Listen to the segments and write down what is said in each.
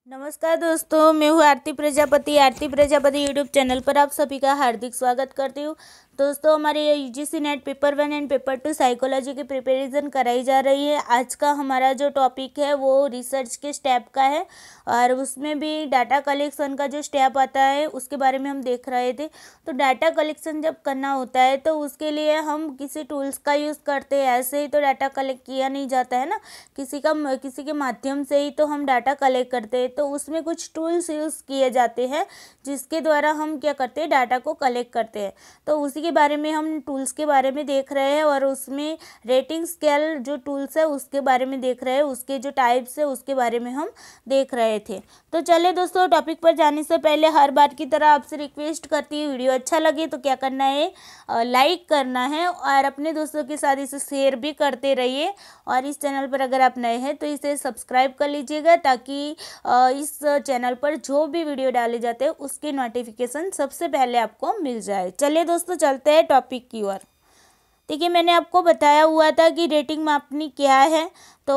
नमस्कार दोस्तों, मैं हूँ आरती प्रजापति यूट्यूब चैनल पर आप सभी का हार्दिक स्वागत करती हूँ। दोस्तों, हमारे UGC net paper 1 and paper 2 psychology की प्रिपरेशन कराई जा रही है। आज का हमारा जो टॉपिक है वो रिसर्च के स्टेप का है और उसमें भी डाटा कलेक्शन का जो स्टेप आता है उसके बारे में हम देख रहे थे। तो डाटा कलेक्शन जब करना होता है तो उसके लिए हम किसी टूल्स का यूज़ करते हैं। ऐसे ही तो डाटा कलेक्ट किया नहीं जाता है ना, किसी के माध्यम से ही तो हम डाटा कलेक्ट करते हैं। तो उसमें कुछ टूल्स यूज़ किए जाते हैं जिसके द्वारा हम क्या करते हैं, डाटा को कलेक्ट करते हैं। तो उसी के बारे में हम टूल्स के बारे में देख रहे हैं और उसमें रेटिंग स्केल जो टूल्स है उसके बारे में देख रहे हैं, उसके जो टाइप्स है उसके बारे में हम देख रहे थे। तो चलिए दोस्तों, टॉपिक पर जाने से पहले हर बार की तरह आपसे रिक्वेस्ट करती हूँ, वीडियो अच्छा लगे तो क्या करना है, लाइक करना है और अपने दोस्तों के साथ इसे शेयर भी करते रहिए। और इस चैनल पर अगर आप नए हैं तो इसे सब्सक्राइब कर लीजिएगा ताकि इस चैनल पर जो भी वीडियो डाले जाते हैं उसकी नोटिफिकेशन सबसे पहले आपको मिल जाए। चलिए दोस्तों, चलते हैं टॉपिक की ओर। देखिए, मैंने आपको बताया हुआ था कि रेटिंग मापनी क्या है, तो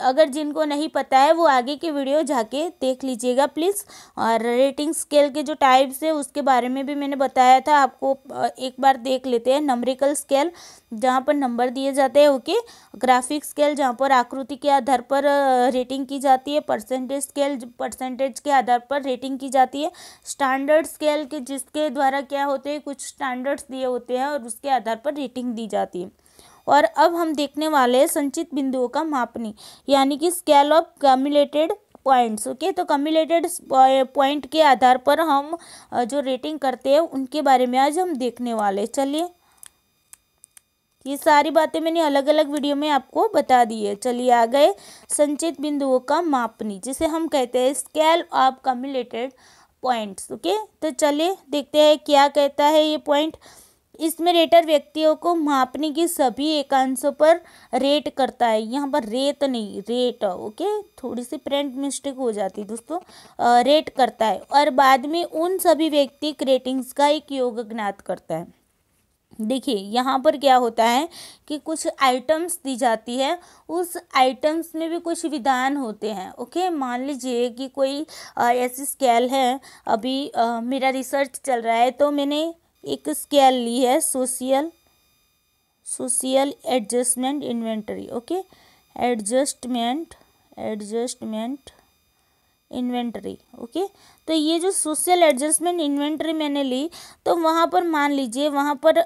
अगर जिनको नहीं पता है वो आगे की वीडियो जाके देख लीजिएगा प्लीज़। और रेटिंग स्केल के जो टाइप्स है उसके बारे में भी मैंने बताया था आपको, एक बार देख लेते हैं। नंबरिकल स्केल जहाँ पर नंबर दिए जाते हैं, ओके। ग्राफिक स्केल जहाँ पर आकृति के आधार पर रेटिंग की जाती है। परसेंटेज स्केल परसेंटेज के आधार पर रेटिंग की जाती है। स्टैंडर्ड स्केल के जिसके द्वारा क्या होते हैं, कुछ स्टैंडर्ड्स दिए होते हैं और उसके आधार पर रेटिंग दी जाती है। और अब हम देखने वाले हैं संचित बिंदुओं का मापनी, यानी कि स्केल ऑफ कम्युलेटेड पॉइंट्स, ओके। तो कम्युलेटेड पॉइंट के आधार पर हम जो रेटिंग करते हैं उनके बारे में आज हम देखने वाले। चलिए, ये सारी बातें मैंने अलग अलग वीडियो में आपको बता दी है। चलिए आ गए संचित बिंदुओं का मापनी, जिसे हम कहते हैं स्केल ऑफ कम्युलेटेड पॉइंट्स, ओके। तो चलिए देखते हैं क्या कहता है ये पॉइंट। इसमें रेटर व्यक्तियों को मापने की सभी एकांशों पर रेट करता है। यहाँ पर रेत नहीं, रेट, ओके। थोड़ी सी प्रिंट मिस्टेक हो जाती है दोस्तों। रेट करता है और बाद में उन सभी व्यक्तिगत रेटिंग्स का एक योग ज्ञात करता है। देखिए, यहाँ पर क्या होता है कि कुछ आइटम्स दी जाती है, उस आइटम्स में भी कुछ विधान होते हैं, ओके। मान लीजिए कि कोई ऐसी स्केल है, अभी मेरा रिसर्च चल रहा है तो मैंने एक स्केल ली है, social adjustment inventory, okay. Adjustment inventory, okay. तो ये जो सोशल एडजस्टमेंट इन्वेंटरी मैंने ली, तो वहाँ पर मान लीजिए वहाँ पर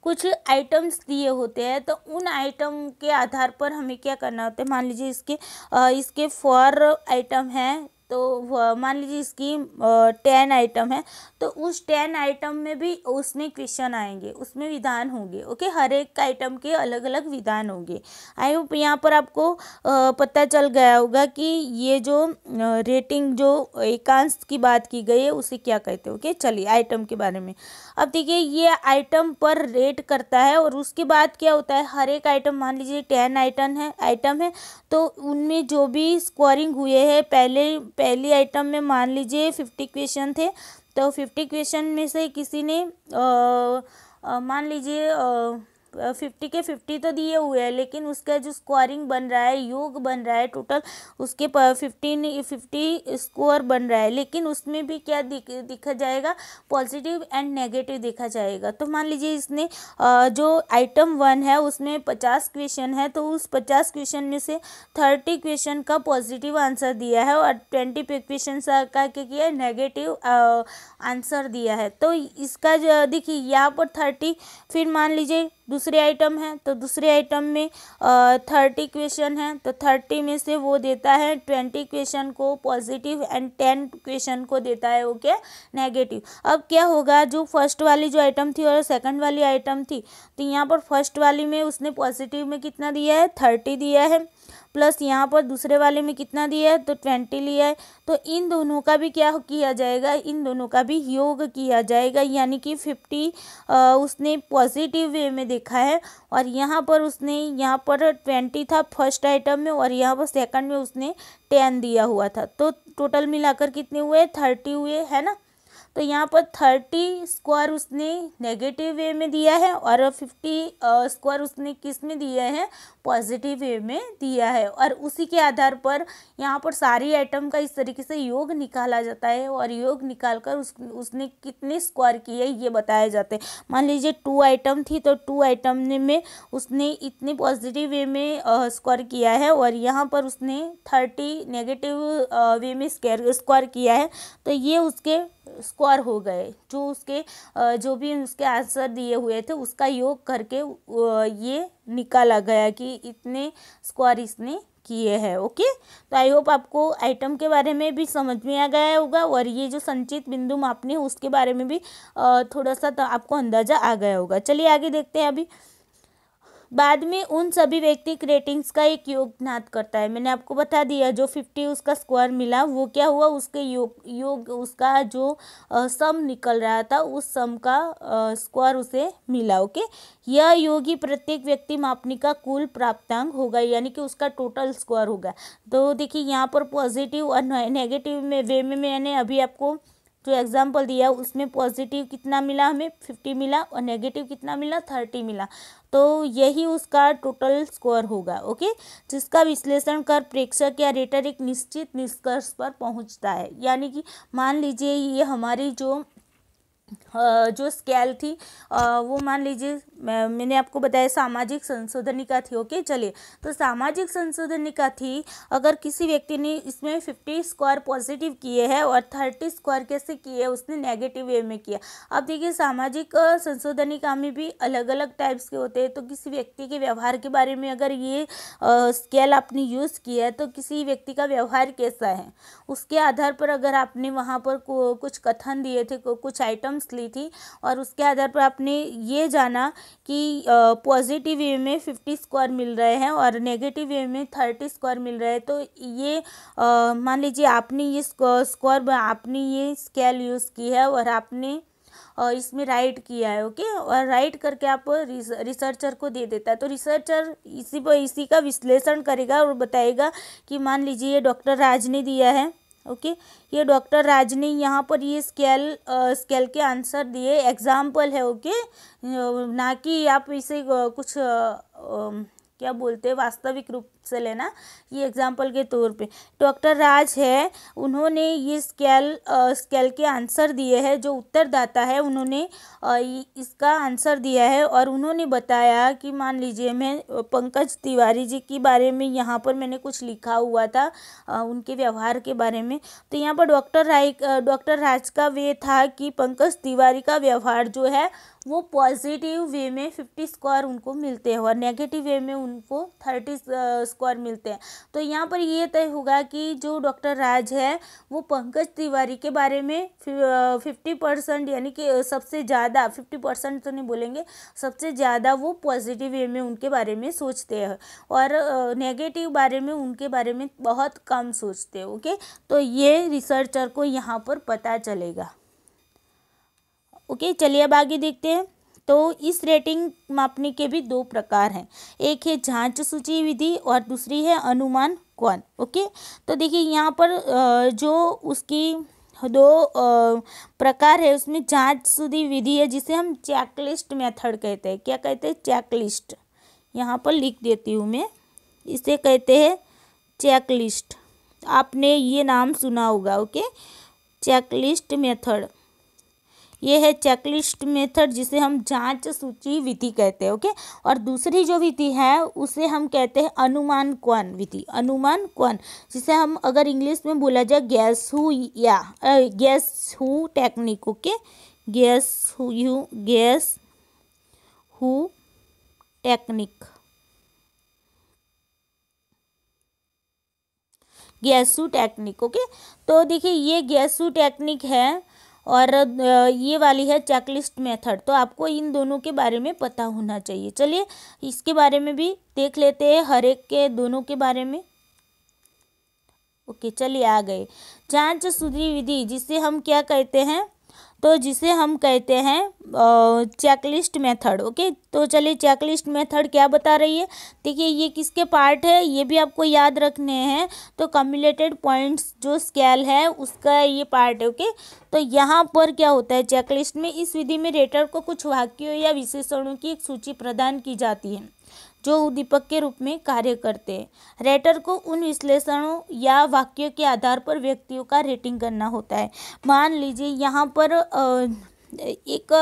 कुछ आइटम्स दिए होते हैं। तो उन आइटम के आधार पर हमें क्या करना होता है, मान लीजिए इसके 4 आइटम हैं, तो मान लीजिए इसकी 10 आइटम है, तो उस 10 आइटम में भी उसमें क्वेश्चन आएंगे, उसमें विधान होंगे, ओके। हर एक आइटम के अलग अलग विधान होंगे। आई होप यहाँ पर आपको पता चल गया होगा कि ये जो रेटिंग जो एकांश की बात की गई है उसे क्या कहते हैं, ओके। चलिए आइटम के बारे में अब देखिए, ये आइटम पर रेट करता है और उसके बाद क्या होता है, हर एक आइटम, मान लीजिए 10 आइटम है, तो उनमें जो भी स्कोरिंग हुए हैं, पहली आइटम में मान लीजिए 50 क्वेश्चन थे, तो 50 क्वेश्चन में से किसी ने मान लीजिए 50 के 50 तो दिए हुए हैं, लेकिन उसका जो स्कोरिंग बन रहा है, योग बन रहा है टोटल, उसके 50 स्कोर बन रहा है, लेकिन उसमें भी क्या दिखा जाएगा, पॉजिटिव एंड नेगेटिव देखा जाएगा। तो मान लीजिए इसने जो आइटम 1 है उसमें 50 क्वेश्चन है, तो उस 50 क्वेश्चन में से 30 क्वेश्चन का पॉजिटिव आंसर दिया है और 20 क्वेश्चन का क्या किया है, नेगेटिव आंसर दिया है। तो इसका जो देखिए यहाँ पर 30, फिर मान लीजिए दूसरे आइटम है, तो दूसरे आइटम में 30 क्वेश्चन है, तो 30 में से वो देता है 20 क्वेश्चन को पॉजिटिव एंड 10 क्वेश्चन को देता है ओके नेगेटिव। अब क्या होगा, जो फर्स्ट वाली जो आइटम थी और सेकंड वाली आइटम थी, तो यहाँ पर फर्स्ट वाली में उसने पॉजिटिव में कितना दिया है, 30 दिया है, प्लस यहाँ पर दूसरे वाले में कितना दिया है, तो 20 लिया है। तो इन दोनों का भी क्या किया जाएगा, इन दोनों का भी योग किया जाएगा, यानी कि 50 उसने पॉजिटिव वे में देखा है और यहाँ पर उसने 20 था फर्स्ट आइटम में और यहाँ पर सेकंड में उसने 10 दिया हुआ था। तो टोटल मिलाकर कितने हुए, 30 हुए, है ना। तो यहाँ पर 30 स्कोर उसने नेगेटिव वे में दिया है और 50 स्कोर उसने किस में दिया है, पॉजिटिव वे में दिया है और उसी के आधार पर यहाँ पर सारी आइटम का इस तरीके से योग निकाला जाता है और योग निकालकर उसने कितने स्कोर किए ये बताया जाता है। मान लीजिए 2 आइटम थी तो 2 आइटम में उसने इतने पॉजिटिव वे में स्कोर किया है और यहाँ पर उसने 30 नेगेटिव वे में स्कोर किया है, तो ये उसके स्कोर हो गए। जो उसके जो भी उसके आंसर दिए हुए थे उसका योग करके ये निकाला गया कि इतने स्कोर इसने किए हैं। ओके, तो आई होप आपको आइटम के बारे में भी समझ में आ गया होगा और ये जो संचित बिंदु मापनी है उसके बारे में भी थोड़ा सा तो आपको अंदाजा आ गया होगा। चलिए आगे देखते हैं। अभी बाद में उन सभी व्यक्तिगत रेटिंग्स का एक योग ज्ञात करता है। मैंने आपको बता दिया जो 50 उसका स्कोर मिला वो क्या हुआ, उसके योग उसका जो सम निकल रहा था उस सम का स्कोर उसे मिला। ओके, यह योग ही प्रत्येक व्यक्ति मापनी का कुल प्राप्तांक होगा, यानी कि उसका टोटल स्कोर होगा। तो देखिए यहाँ पर पॉजिटिव और नेगेटिव में वे में मैंने अभी आपको जो एग्जाम्पल दिया उसमें पॉजिटिव कितना मिला, हमें 50 मिला और नेगेटिव कितना मिला, 30 मिला। तो यही उसका टोटल स्कोर होगा। ओके, जिसका विश्लेषण कर प्रेक्षक या रेटर एक निश्चित निष्कर्ष पर पहुंचता है। यानी कि मान लीजिए ये हमारी जो स्केल थी वो मान लीजिए मैंने आपको बताया सामाजिक संशोधनिका थी। ओके, चलिए तो सामाजिक संशोधनिका थी। अगर किसी व्यक्ति ने इसमें 50 स्कोर पॉजिटिव किए हैं और 30 स्कोर कैसे किए, उसने नेगेटिव वे में किया। अब देखिए सामाजिक संशोधनिका में भी अलग अलग टाइप्स के होते हैं। तो किसी व्यक्ति के व्यवहार के बारे में अगर ये स्केल आपने यूज़ किया है तो किसी व्यक्ति का व्यवहार कैसा है उसके आधार पर अगर आपने वहाँ पर कुछ कथन दिए थे, कुछ आइटम्स ली थी और उसके आधार पर आपने ये जाना कि पॉजिटिव वे में 50 स्कोर मिल रहे हैं और नेगेटिव वे में 30 स्कोर मिल रहे हैं। तो ये मान लीजिए आपने ये स्कोर आपने ये स्केल यूज़ की है और आपने इसमें राइट किया है। ओके, और राइट करके आप रिसर्चर को दे देता है। तो रिसर्चर इसी का विश्लेषण करेगा और बताएगा कि मान लीजिए ये डॉक्टर राज ने दिया है। ओके, ये डॉक्टर राज ने यहाँ पर ये स्केल के आंसर दिए, एग्जाम्पल है। ओके, ना कि आप इसे कुछ क्या बोलते हैं वास्तविक रूप से लेना, ये एग्जाम्पल के तौर पे डॉक्टर राज है, उन्होंने ये स्केल के आंसर दिए हैं। जो उत्तरदाता है उन्होंने इसका आंसर दिया है और उन्होंने बताया कि मान लीजिए मैं पंकज तिवारी जी के बारे में यहाँ पर मैंने कुछ लिखा हुआ था उनके व्यवहार के बारे में। तो यहाँ पर डॉक्टर राज का वे था कि पंकज तिवारी का व्यवहार जो है वो पॉजिटिव वे में 50 स्कोर उनको मिलते हैं और नेगेटिव वे में उनको 30 स्कोर मिलते हैं। तो यहाँ पर ये तय होगा कि जो डॉक्टर राज है वो पंकज तिवारी के बारे में 50% यानी कि सबसे ज़्यादा 50% तो नहीं बोलेंगे, सबसे ज़्यादा वो पॉजिटिव वे में उनके बारे में सोचते हैं और नेगेटिव बारे में उनके बारे में बहुत कम सोचते हैं। ओके, तो ये रिसर्चर को यहाँ पर पता चलेगा। ओके, चलिए अब आगे देखते हैं। तो इस रेटिंग मापने के भी 2 प्रकार हैं, एक है जांच सूची विधि और दूसरी है अनुमान कोण। ओके, तो देखिए यहाँ पर जो उसकी 2 प्रकार है उसमें जांच सूची विधि है जिसे हम चेकलिस्ट मेथड कहते हैं। क्या कहते हैं? चेकलिस्ट। यहाँ पर लिख देती हूँ मैं, इसे कहते हैं चेकलिस्ट। आपने ये नाम सुना होगा। ओके, चेकलिस्ट मेथड, ये है चेकलिस्ट मेथड जिसे हम जांच सूची विधि कहते हैं। ओके, और दूसरी जो विधि है उसे हम कहते हैं अनुमान कोण विधि। अनुमान कोण जिसे हम अगर इंग्लिश में बोला जाए guess who technique. Okay, guess who technique, guess who technique. Okay, तो देखिए ये गेस हु टेक्निक है और ये वाली है चेकलिस्ट मेथड। तो आपको इन दोनों के बारे में पता होना चाहिए। चलिए इसके बारे में भी देख लेते हैं, हर एक के दोनों के बारे में। ओके, चलिए आ गए जांच सूची विधि जिसे हम क्या कहते हैं, तो जिसे हम कहते हैं चेकलिस्ट मेथड। ओके, तो चलिए चेकलिस्ट मेथड क्या बता रही है। देखिए ये किसके पार्ट है ये भी आपको याद रखने हैं। तो कम्युलेटेड पॉइंट्स जो स्केल है उसका ये पार्ट है। ओके, तो यहाँ पर क्या होता है चेकलिस्ट में, इस विधि में रेटर को कुछ वाक्यों या विशेषणों की एक सूची प्रदान की जाती है जो उद्दीपक के रूप में कार्य करते हैं। रेटर को उन विश्लेषणों या वाक्यों के आधार पर व्यक्तियों का रेटिंग करना होता है। मान लीजिए यहाँ पर एक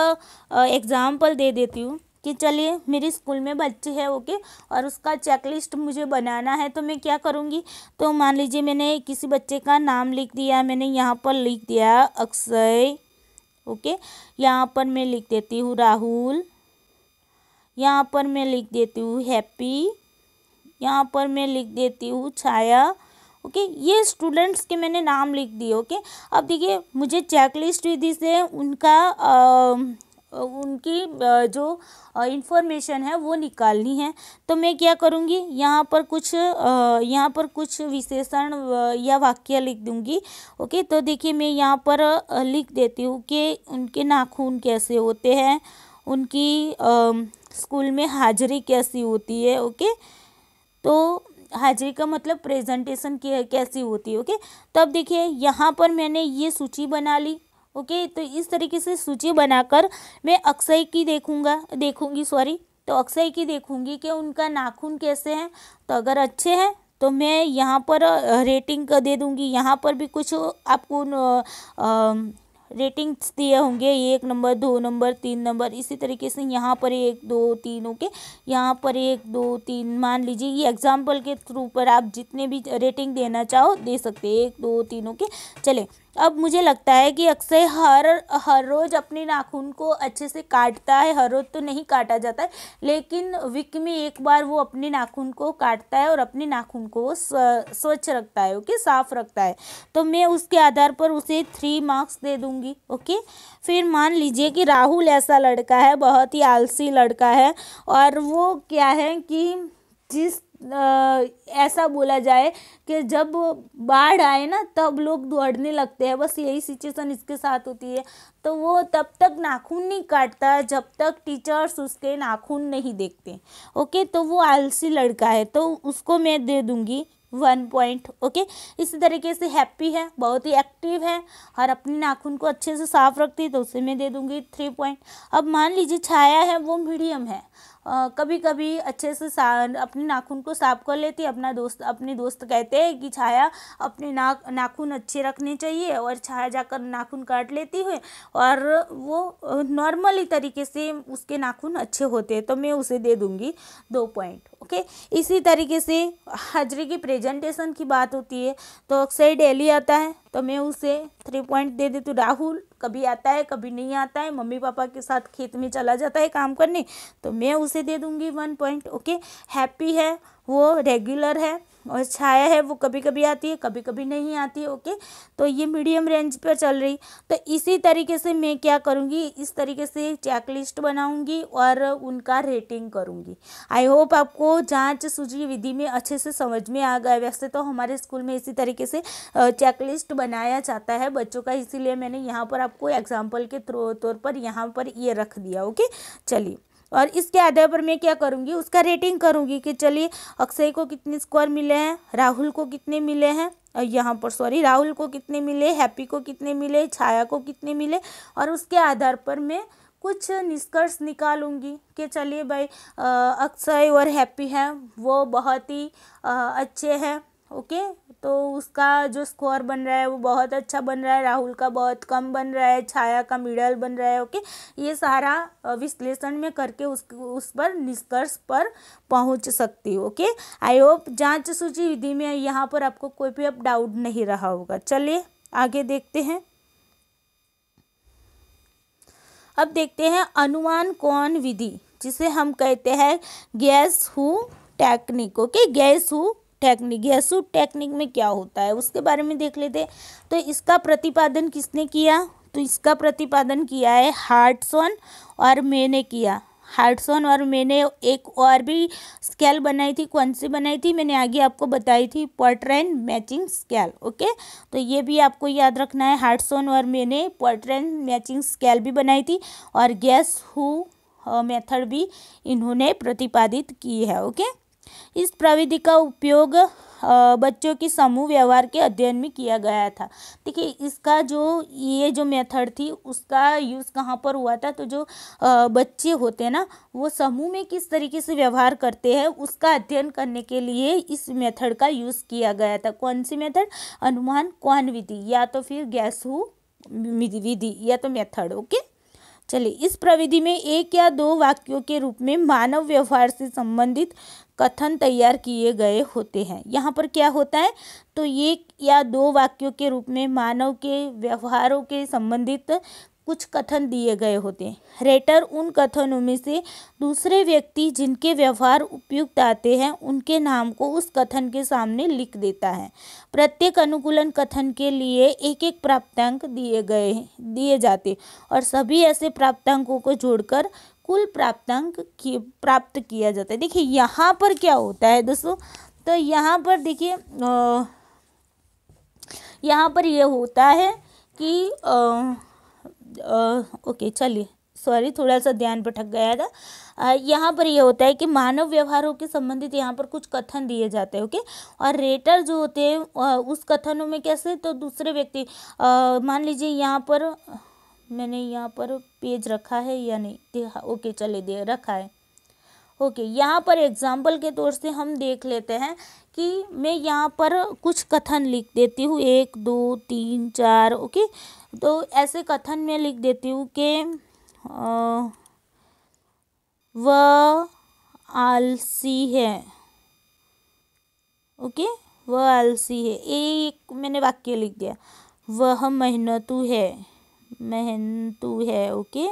एग्जाम्पल दे देती हूँ कि चलिए मेरे स्कूल में बच्चे हैं, ओके, और उसका चेकलिस्ट मुझे बनाना है। तो मैं क्या करूँगी, तो मान लीजिए मैंने किसी बच्चे का नाम लिख दिया, मैंने यहाँ पर लिख दिया अक्षय, ओके, यहाँ पर मैं लिख देती हूँ राहुल, यहाँ पर मैं लिख देती हूँ हैप्पी, यहाँ पर मैं लिख देती हूँ छाया, ओके। ये स्टूडेंट्स के मैंने नाम लिख दिए, ओके। अब देखिए मुझे चेकलिस्ट विधि से उनकी जो इंफॉर्मेशन है वो निकालनी है। तो मैं क्या करूँगी, यहाँ पर कुछ विशेषण या वाक्य लिख दूँगी, ओके। तो देखिए मैं यहाँ पर लिख देती हूँ कि उनके नाखून कैसे होते हैं, उनकी स्कूल में हाजिरी कैसी होती है, ओके। तो हाजिरी का मतलब प्रेजेंटेशन कैसी होती है, ओके। तो अब देखिए यहाँ पर मैंने ये सूची बना ली, ओके। तो इस तरीके से सूची बनाकर मैं अक्षय की देखूंगी तो अक्षय की देखूंगी कि उनका नाखून कैसे हैं। तो अगर अच्छे हैं तो मैं यहाँ पर रेटिंग दे दूँगी। यहाँ पर भी कुछ आपको रेटिंग्स दिए होंगे, 1 नंबर, 2 नंबर, 3 नंबर, इसी तरीके से यहाँ पर 1 2 3, ओके, यहाँ पर 1 2 3। मान लीजिए ये एग्जाम्पल के थ्रू पर आप जितने भी रेटिंग देना चाहो दे सकते हैं, 1 2 3, ओके। चले, अब मुझे लगता है कि अक्षय हर रोज़ अपने नाखून को अच्छे से काटता है। हर रोज़ तो नहीं काटा जाता है, लेकिन वीक में एक बार वो अपने नाखून को काटता है और अपने नाखून को स्वच्छ रखता है, ओके, साफ रखता है। तो मैं उसके आधार पर उसे 3 मार्क्स दे दूँगी, ओके। फिर मान लीजिए कि राहुल ऐसा लड़का है, बहुत ही आलसी लड़का है, और वो क्या है कि ऐसा बोला जाए कि जब बाढ़ आए ना तब लोग दौड़ने लगते हैं, बस यही सिचुएशन इसके साथ होती है। तो वो तब तक नाखून नहीं काटता जब तक टीचर्स उसके नाखून नहीं देखते, ओके। तो वो आलसी लड़का है, तो उसको मैं दे दूँगी 1 पॉइंट, ओके। इसी तरीके से हैप्पी है, बहुत ही एक्टिव है और अपने नाखून को अच्छे से साफ रखती है, तो उसे मैं दे दूँगी 3 पॉइंट। अब मान लीजिए छाया है, वो मीडियम है, कभी कभी अच्छे से अपने नाखून को साफ कर लेती है। अपने दोस्त कहते हैं कि छाया अपने नाखून अच्छे रखने चाहिए, और छाया जाकर नाखून काट लेती है और वो नॉर्मली तरीके से उसके नाखून अच्छे होते हैं, तो मैं उसे दे दूँगी 2 पॉइंट, ओके। इसी तरीके से हाजिरी की प्रेजेंटेशन की बात होती है, तो अक्षय डेली आता है, तो मैं उसे 3 पॉइंट दे देती हूँ। राहुल कभी आता है कभी नहीं आता है, मम्मी पापा के साथ खेत में चला जाता है काम करने, तो मैं उसे दे दूँगी 1 पॉइंट, ओके। हैप्पी है, वो रेगुलर है, और छाया है वो कभी कभी आती है कभी कभी नहीं आती है, ओके। तो ये मीडियम रेंज पर चल रही। तो इसी तरीके से मैं क्या करूँगी, इस तरीके से चेकलिस्ट बनाऊँगी और उनका रेटिंग करूँगी। आई होप आपको जांच सूची विधि में अच्छे से समझ में आ गया। वैसे तो हमारे स्कूल में इसी तरीके से चेकलिस्ट बनाया जाता है बच्चों का, इसीलिए मैंने यहाँ पर आपको एग्जाम्पल के तौर पर यहाँ पर ये रख दिया, ओके। चलिए, और इसके आधार पर मैं क्या करूँगी, उसका रेटिंग करूँगी कि चलिए अक्षय को कितने स्कोर मिले हैं, राहुल को कितने मिले हैं, यहाँ पर राहुल को कितने मिले, हैप्पी को कितने मिले, छाया को कितने मिले, और उसके आधार पर मैं कुछ निष्कर्ष निकालूंगी कि चलिए भाई अक्षय और हैप्पी हैं वो बहुत ही अच्छे हैं, ओके। तो उसका जो स्कोर बन रहा है वो बहुत अच्छा बन रहा है, राहुल का बहुत कम बन रहा है, छाया का मिडल बन रहा है, ओके। ये सारा विश्लेषण में करके उस पर निष्कर्ष पर पहुंच सकती हूँ, ओके। आई होप जांच सूची विधि में यहाँ पर आपको कोई भी अब डाउट नहीं रहा होगा। चलिए आगे देखते हैं। अब देखते हैं अनुमान कौन विधि, जिसे हम कहते हैं गेस हू टेक्निक, ओके। गेस हू टेक्निक में क्या होता है उसके बारे में देख लेते हैं। तो इसका प्रतिपादन किसने किया, तो इसका प्रतिपादन किया है हार्टसन और मैंने किया। हार्टसन और मैंने एक और भी स्केल बनाई थी, कौन सी बनाई थी मैंने आगे आपको बताई थी, पोर्ट्रेन मैचिंग स्केल, ओके। तो ये भी आपको याद रखना है, हार्टसन और मैंने पोर्ट्रेन मैचिंग स्केल भी बनाई थी, और गेस हू मेथड भी इन्होंने प्रतिपादित की है, ओके। इस प्रविधि का उपयोग बच्चों की समूह व्यवहार के अध्ययन में किया गया था। देखिए इसका जो ये जो मेथड थी उसका यूज़ कहाँ पर हुआ था, तो जो बच्चे होते हैं ना वो समूह में किस तरीके से व्यवहार करते हैं उसका अध्ययन करने के लिए इस मेथड का यूज़ किया गया था। कौन सी मेथड? अनुमान कौन विधि या तो फिर गैस हू विधि या तो मेथड। ओके चलिए, इस प्रविधि में एक या दो वाक्यों के रूप में मानव व्यवहार से संबंधित कथन तैयार किए गए होते हैं। यहाँ पर क्या होता है, तो एक या दो वाक्यों के रूप में मानव के व्यवहारों के संबंधित कुछ कथन दिए गए होते हैं। रेटर उन कथनों में से दूसरे व्यक्ति जिनके व्यवहार उपयुक्त आते हैं उनके नाम को उस कथन के सामने लिख देता है। प्रत्येक अनुकूलन कथन के लिए एक एक प्राप्तांक दिए जाते और सभी ऐसे प्राप्तांकों को जोड़कर कुल प्राप्तांक प्राप्त किया जाता है। देखिए यहाँ पर क्या होता है दोस्तों, तो यहाँ पर देखिए यहाँ पर यह होता है कि ओके चलिए, सॉरी थोड़ा सा ध्यान भटक गया था। यहाँ पर यह होता है कि मानव व्यवहारों के संबंधित यहाँ पर कुछ कथन दिए जाते हैं। ओके, और रेटर जो होते हैं उस कथनों में कैसे, तो दूसरे व्यक्ति मान लीजिए यहाँ पर मैंने यहाँ पर पेज रखा है या नहीं, ओके चलिए दे रखा है। ओके यहाँ पर एग्जाम्पल के तौर से हम देख लेते हैं कि मैं यहाँ पर कुछ कथन लिख देती हूँ, 1 2 3 4। ओके, तो ऐसे कथन में लिख देती हूँ कि वह आलसी है। ओके, वह आलसी है, एक मैंने वाक्य लिख दिया। वह मेहनतू है। ओके,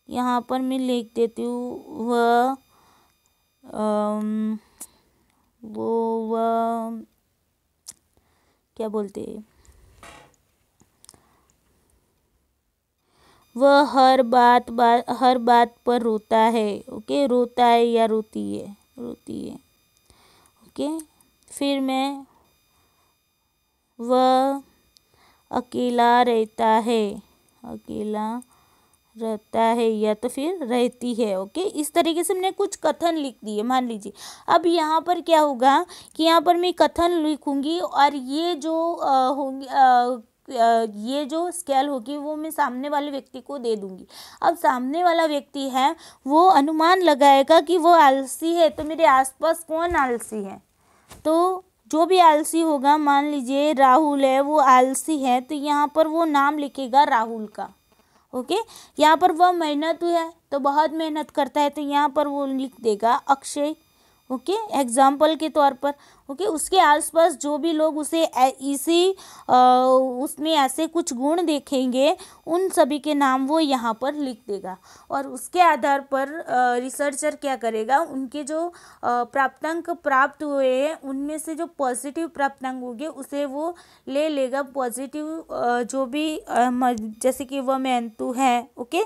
यहाँ पर मैं लिख देती हूँ वह क्या बोलते हैं, वह हर बात पर रोता है। ओके, रोता है या रोती है। ओके, फिर मैं वह अकेला रहता है या तो फिर रहती है। ओके, इस तरीके से मैंने कुछ कथन लिख दिए मान लीजिए। अब यहाँ पर क्या होगा कि यहाँ पर मैं कथन लिखूंगी और ये जो ये जो स्केल होगी वो मैं सामने वाले व्यक्ति को दे दूंगी। अब सामने वाला व्यक्ति है वो अनुमान लगाएगा कि वो आलसी है, तो मेरे आसपास कौन आलसी है, तो जो भी आलसी होगा, मान लीजिए राहुल है वो आलसी है, तो यहाँ पर वो नाम लिखेगा राहुल का। ओके, यहाँ पर वह मेहनतू है तो बहुत मेहनत करता है, तो यहाँ पर वो लिख देगा अक्षय। ओके, एग्जाम्पल के तौर पर। ओके, उसके आसपास जो भी लोग उसे उसमें ऐसे कुछ गुण देखेंगे उन सभी के नाम वो यहाँ पर लिख देगा और उसके आधार पर रिसर्चर क्या करेगा, उनके जो प्राप्तांक प्राप्त हुए हैं उनमें से जो पॉजिटिव प्राप्तांक होंगे उसे वो ले लेगा। पॉजिटिव जो भी जैसे कि वह मेहनतू है। ओके,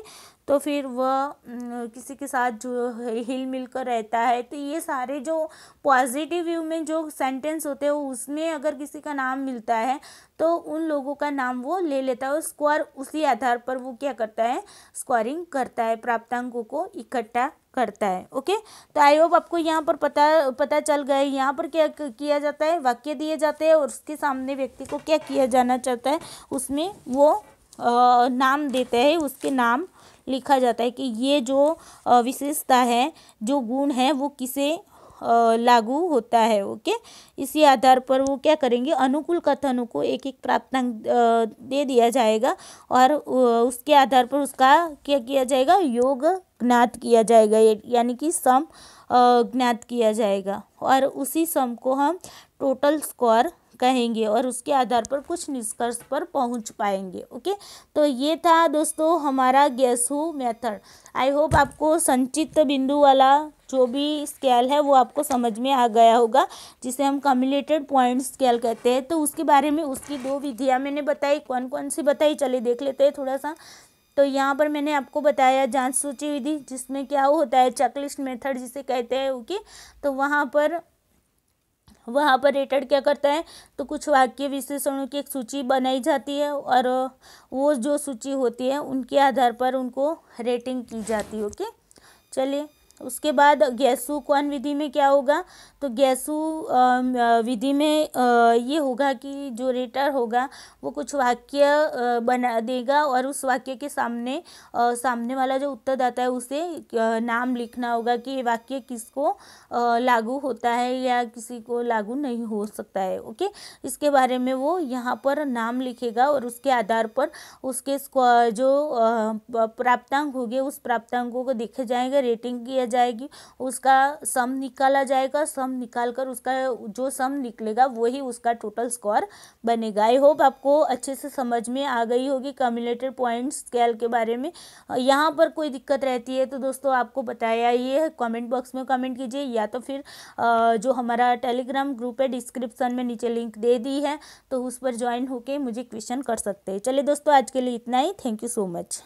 तो फिर वह किसी के साथ जो हिल मिल कर रहता है, तो ये सारे जो पॉजिटिव व्यू में जो सेंटेंस होते हैं उसमें अगर किसी का नाम मिलता है तो उन लोगों का नाम वो ले लेता है और स्कोर उसी आधार पर वो क्या करता है, स्कोरिंग करता है, प्राप्तांकों को इकट्ठा करता है। ओके, तो आई होप आपको यहाँ पर पता चल गया। यहाँ पर क्या किया जाता है, वाक्य दिए जाते हैं और उसके सामने व्यक्ति को क्या किया जाना चाहता है उसमें वो नाम देते हैं, उसके नाम लिखा जाता है कि ये जो विशेषता है, जो गुण है वो किसे लागू होता है। ओके, इसी आधार पर वो क्या करेंगे, अनुकूल कथनों को एक एक प्राप्तांक दे दिया जाएगा और उसके आधार पर उसका क्या किया जाएगा, योग ज्ञात किया जाएगा, यानी कि सम ज्ञात किया जाएगा और उसी सम को हम टोटल स्कोर कहेंगे और उसके आधार पर कुछ निष्कर्ष पर पहुंच पाएंगे। ओके, तो ये था दोस्तों हमारा guess who method. I hope आपको संचित बिंदु वाला जो भी स्केल है वो आपको समझ में आ गया होगा, जिसे हम कम्युलेटेड पॉइंट स्केल कहते हैं। तो उसके बारे में उसकी 2 विधियाँ मैंने बताई, कौन कौन सी बताई चलिए देख लेते हैं थोड़ा सा। तो यहाँ पर मैंने आपको बताया जांच सूची विधि, जिसमें क्या होता है चेकलिस्ट मेथड जिसे कहते हैं। ओके, तो वहाँ पर रेटेड क्या करता है, तो कुछ वाक्य विशेषणों की एक सूची बनाई जाती है और वो जो सूची होती है उनके आधार पर उनको रेटिंग की जाती है। ओके, चलिए उसके बाद गैसू कौन विधि में क्या होगा, तो गैसू विधि में ये होगा कि जो रेटर होगा वो कुछ वाक्य बना देगा और उस वाक्य के सामने वाला जो उत्तरदाता है उसे नाम लिखना होगा कि ये वाक्य किसको लागू होता है या किसी को लागू नहीं हो सकता है। ओके, इसके बारे में वो यहाँ पर नाम लिखेगा और उसके आधार पर उसके जो प्राप्तांक होंगे उस प्राप्तांकों को देखे जाएंगे, रेटिंग किया जाएगी, उसका सम निकाला जाएगा, सम निकाल कर उसका जो सम निकलेगा वही उसका टोटल स्कोर बनेगा। आई होप आपको अच्छे से समझ में आ गई होगी कम्युलेटेड पॉइंट स्केल के बारे में। यहाँ पर कोई दिक्कत रहती है तो दोस्तों आपको बताया ही है, कमेंट बॉक्स में कमेंट कीजिए या तो फिर जो हमारा टेलीग्राम ग्रुप है डिस्क्रिप्शन में नीचे लिंक दे दी है तो उस पर ज्वाइन होके मुझे क्वेश्चन कर सकते हैं। चलिए दोस्तों आज के लिए इतना ही, थैंक यू सो मच।